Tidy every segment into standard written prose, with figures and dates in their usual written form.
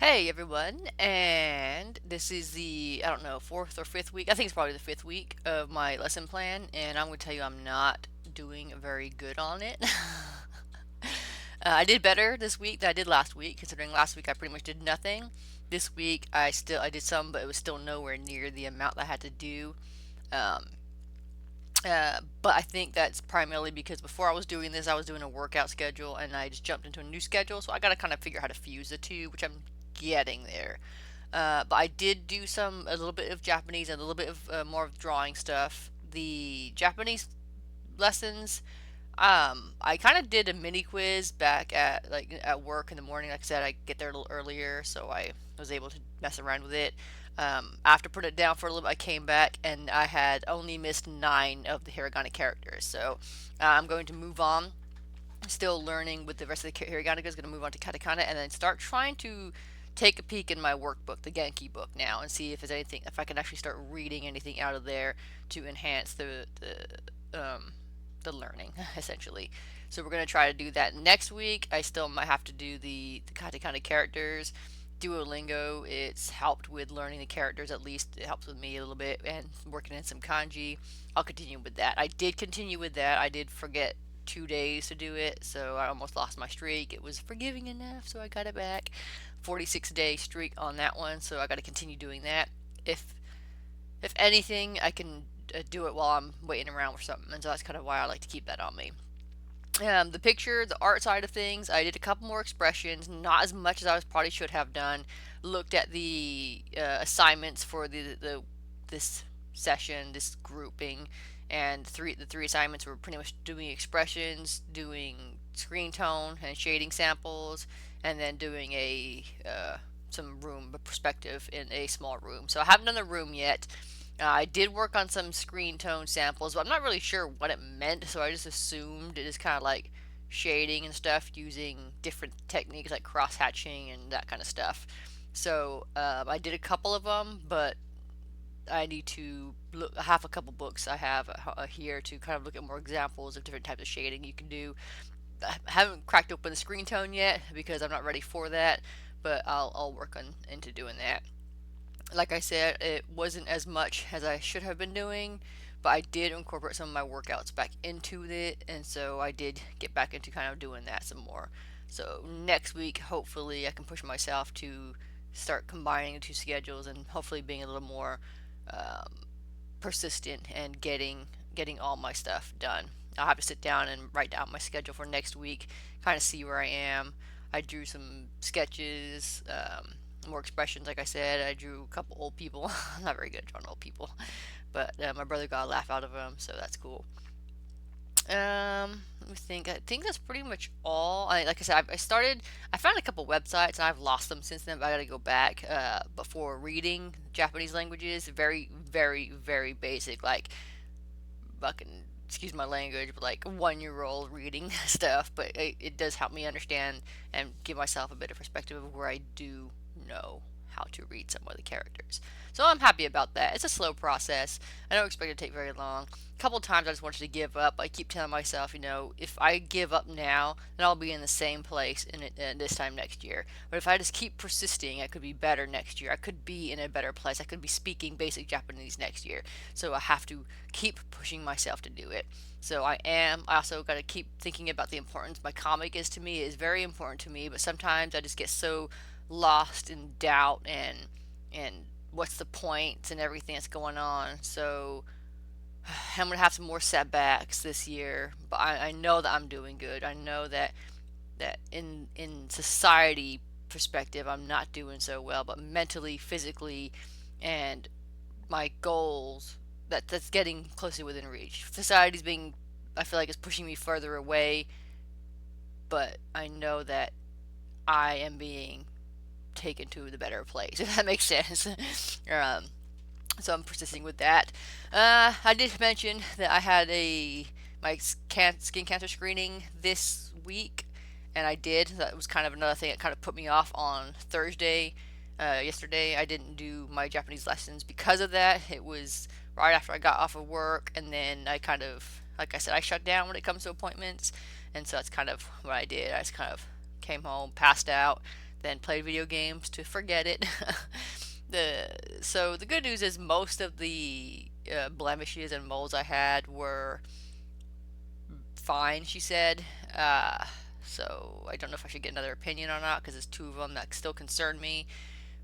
Hey everyone, and this is the, I don't know, fourth or fifth week. I think it's probably the fifth week of my lesson plan, and I'm going to tell you I'm not doing very good on it. I did better this week than I did last week, considering last week I pretty much did nothing. This week I did some, but it was still nowhere near the amount that I had to do. Um, but I think that's primarily because before I was doing this, I was doing a workout schedule, and I just jumped into a new schedule, so I got to kind of figure out how to fuse the two, which I'm getting there. But I did do a little bit of Japanese and a little bit of more of drawing stuff. The Japanese lessons, I kind of did a mini quiz back at work in the morning. Like I said, I get there a little earlier, so I was able to mess around with it. After putting it down for a little bit, I came back and I had only missed 9 of the hiragana characters. So I'm going to move on, still learning with the rest of the hiragana. Is going to move on to katakana and then start trying to take a peek in my workbook, the Genki book now, and see if there's anything, if I can actually start reading anything out of there to enhance the learning essentially. So we're going to try to do that next week. I still might have to do the katakana characters. Duolingo, it's helped with learning the characters, at least it helps with me a little bit, and working in some kanji. I'll continue with that. I did continue with that. I did forget 2 days to do it, so I almost lost my streak. It was forgiving enough, so I got it back. 46-day streak on that one, so I got to continue doing that. If if anything, I can do it while I'm waiting around for something, and so that's kind of why I like to keep that on me. The picture, the art side of things, I did a couple more expressions, not as much as I was probably should have done. Looked at the assignments for the this session, this grouping, and the three assignments were pretty much doing expressions, doing screen tone and shading samples, and then doing a some room perspective in a small room. So I haven't done the room yet. I did work on some screen tone samples, but I'm not really sure what it meant, so I just assumed it is kind of like shading and stuff using different techniques like cross hatching and that kind of stuff. So I did a couple of them, but I need to look. I have a couple books I have here to kind of look at more examples of different types of shading you can do. I haven't cracked open the screen tone yet because I'm not ready for that, but I'll work on into doing that. Like I said, it wasn't as much as I should have been doing, but I did incorporate some of my workouts back into it, and so I did get back into kind of doing that some more. So next week, hopefully, I can push myself to start combining the two schedules and hopefully being a little more um, persistent and getting all my stuff done. I'll have to sit down and write down my schedule for next week, kind of see where I am. I drew some sketches, more expressions. Like I said, I drew a couple old people. I'm not very good at drawing old people, but my brother got a laugh out of them, so that's cool. Let me think. I think that's pretty much all. Like I said, I started. I found a couple websites, and I've lost them since then. But I gotta go back. But for reading Japanese languages, very, very, very basic. Like fucking, excuse my language, but like 1 year old reading stuff. But it does help me understand and give myself a bit of perspective of where I do know how to read some of the characters. So I'm happy about that. It's a slow process. I don't expect it to take very long. A couple of times I just wanted to give up. I keep telling myself, if I give up now, then I'll be in the same place in this time next year. But if I just keep persisting, I could be better next year. I could be in a better place. I could be speaking basic Japanese next year. So I have to keep pushing myself to do it. So I am. I also got to keep thinking about the importance my comic is to me. It is very important to me, but sometimes I just get so lost in doubt and what's the point and everything that's going on. So I'm gonna have some more setbacks this year, but I know that I'm doing good. I know that in society perspective, I'm not doing so well, but mentally, physically, and my goals, that's getting closer within reach. Society's being, I feel like, is pushing me further away, but I know that I am being taken to the better place, if that makes sense. um, so I'm persisting with that. I did mention that I had my skin cancer screening this week, and I did. That was kind of another thing that kind of put me off on Thursday. Yesterday, I didn't do my Japanese lessons because of that. It was right after I got off of work, and then I kind of, like I said, I shut down when it comes to appointments, and so that's kind of what I did. I just kind of came home, passed out. then played video games to forget it. So the good news is most of the blemishes and moles I had were fine, she said. So I don't know if I should get another opinion or not because there's two of them that still concern me.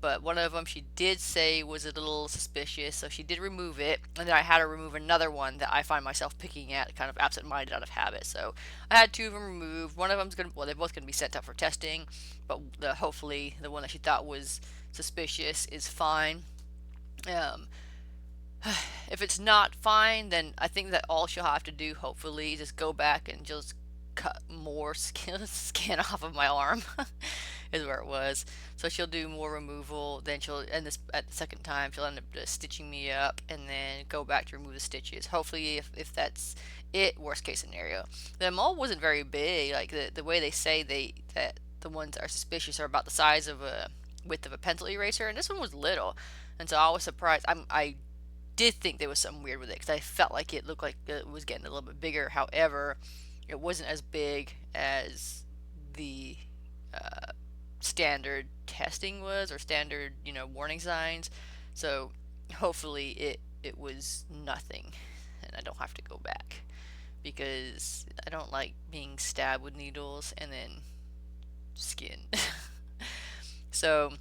But one of them she did say was a little suspicious, so she did remove it. And then I had to remove another one that I find myself picking at, kind of absent-minded out of habit. So I had two of them removed. One of them's gonna, well, they're both gonna be sent up for testing, but hopefully the one that she thought was suspicious is fine. Um, if it's not fine, then I think that all she'll have to do, hopefully, is just go back and just cut more skin off of my arm, is where it was. So she'll do more removal. Then she'll, and this at the second time, she'll end up just stitching me up, and then go back to remove the stitches. Hopefully, if that's it, worst case scenario. The mole wasn't very big. Like the way they say that the ones that are suspicious are about the size of a width of a pencil eraser, and this one was little. And so I was surprised. I did think there was something weird with it because I felt like it looked like it was getting a little bit bigger. However, it wasn't as big as the standard testing was, or standard, warning signs. So hopefully it was nothing, and I don't have to go back because I don't like being stabbed with needles and then skin. So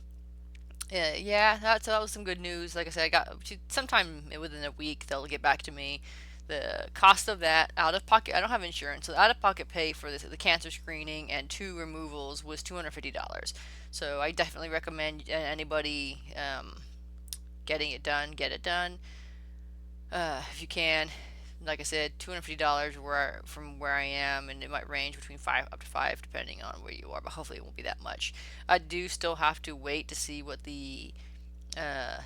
yeah, that was some good news. Like I said, I got sometime within a week they'll get back to me. The cost of that out of pocket, I don't have insurance, so the out of pocket pay for the cancer screening and two removals was $250. So I definitely recommend anybody getting it done, get it done if you can. Like I said, $250 from where I am, and it might range between five up to five depending on where you are. But hopefully, it won't be that much. I do still have to wait to see what the what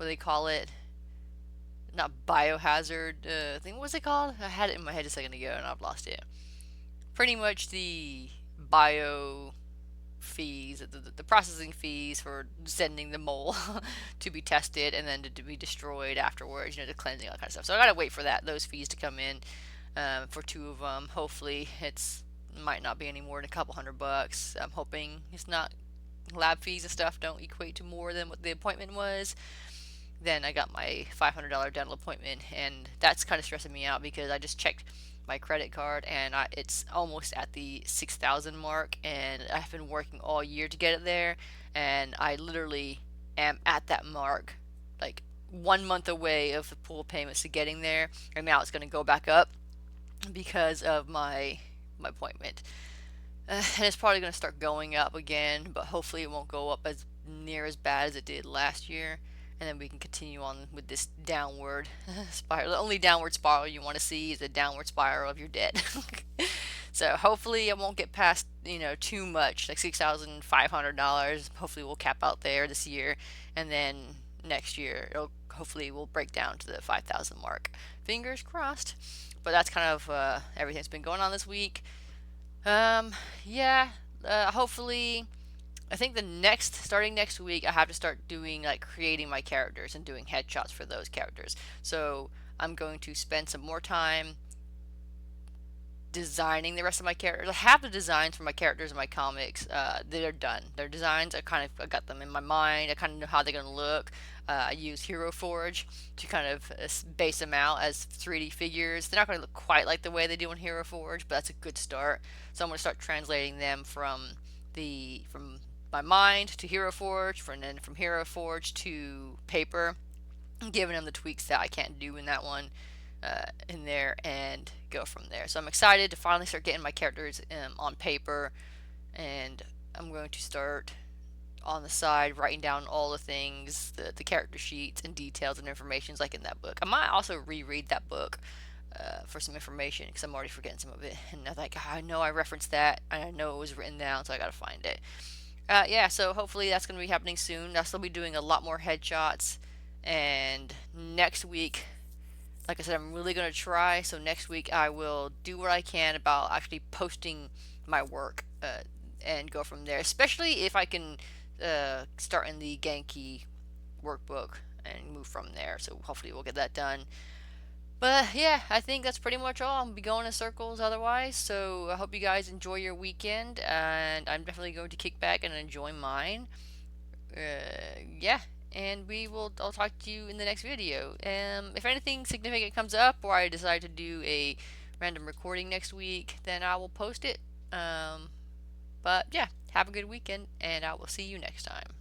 do they call it? Not biohazard thing. What's it called? I had it in my head a second ago, and I've lost it. Pretty much the bio fees, the processing fees for sending the mole to be tested and then to be destroyed afterwards, the cleansing, all that kind of stuff. So I gotta wait for those fees to come in for two of them. Hopefully, might not be any more than a couple $100. I'm hoping it's not. Lab fees and stuff don't equate to more than what the appointment was. Then I got my $500 dental appointment, and that's kind of stressing me out because I just checked my credit card and it's almost at the 6,000 mark, and I've been working all year to get it there, and I literally am at that mark, like 1 month away of the pool payments to getting there, and now it's going to go back up because of my appointment. And it's probably going to start going up again, but hopefully it won't go up as near as bad as it did last year, and then we can continue on with this downward spiral. The only downward spiral you want to see is a downward spiral of your debt. So hopefully I won't get past, too much, like $6,500. Hopefully we'll cap out there this year, and then next year hopefully we'll break down to the 5,000 mark. Fingers crossed. But that's kind of everything that's been going on this week. Yeah, hopefully I think starting next week, I have to start doing, like, creating my characters and doing headshots for those characters. So I'm going to spend some more time designing the rest of my characters. I have the designs for my characters in my comics. They're done. Their designs, I got them in my mind. I kind of know how they're going to look. I use Hero Forge to kind of base them out as 3D figures. They're not going to look quite like the way they do in Hero Forge, but that's a good start. So I'm going to start translating them from my mind to Hero Forge, and then from Hero Forge to paper, giving them the tweaks that I can't do in that one in there, and go from there. So I'm excited to finally start getting my characters on paper, and I'm going to start on the side writing down all the things, the character sheets and details and informations like in that book. I might also reread that book for some information because I'm already forgetting some of it, and I'm like, I know I referenced that, and I know it was written down, so I gotta find it. Yeah, so hopefully that's going to be happening soon. I'll still be doing a lot more headshots. And next week, like I said, I'm really going to try. So next week, I will do what I can about actually posting my work and go from there. Especially if I can start in the Genki workbook and move from there. So hopefully we'll get that done. But yeah, I think that's pretty much all. I'm gonna be going in circles otherwise. So I hope you guys enjoy your weekend, and I'm definitely going to kick back and enjoy mine. Yeah, and I'll talk to you in the next video. If anything significant comes up, or I decide to do a random recording next week, then I will post it. But yeah, have a good weekend, and I will see you next time.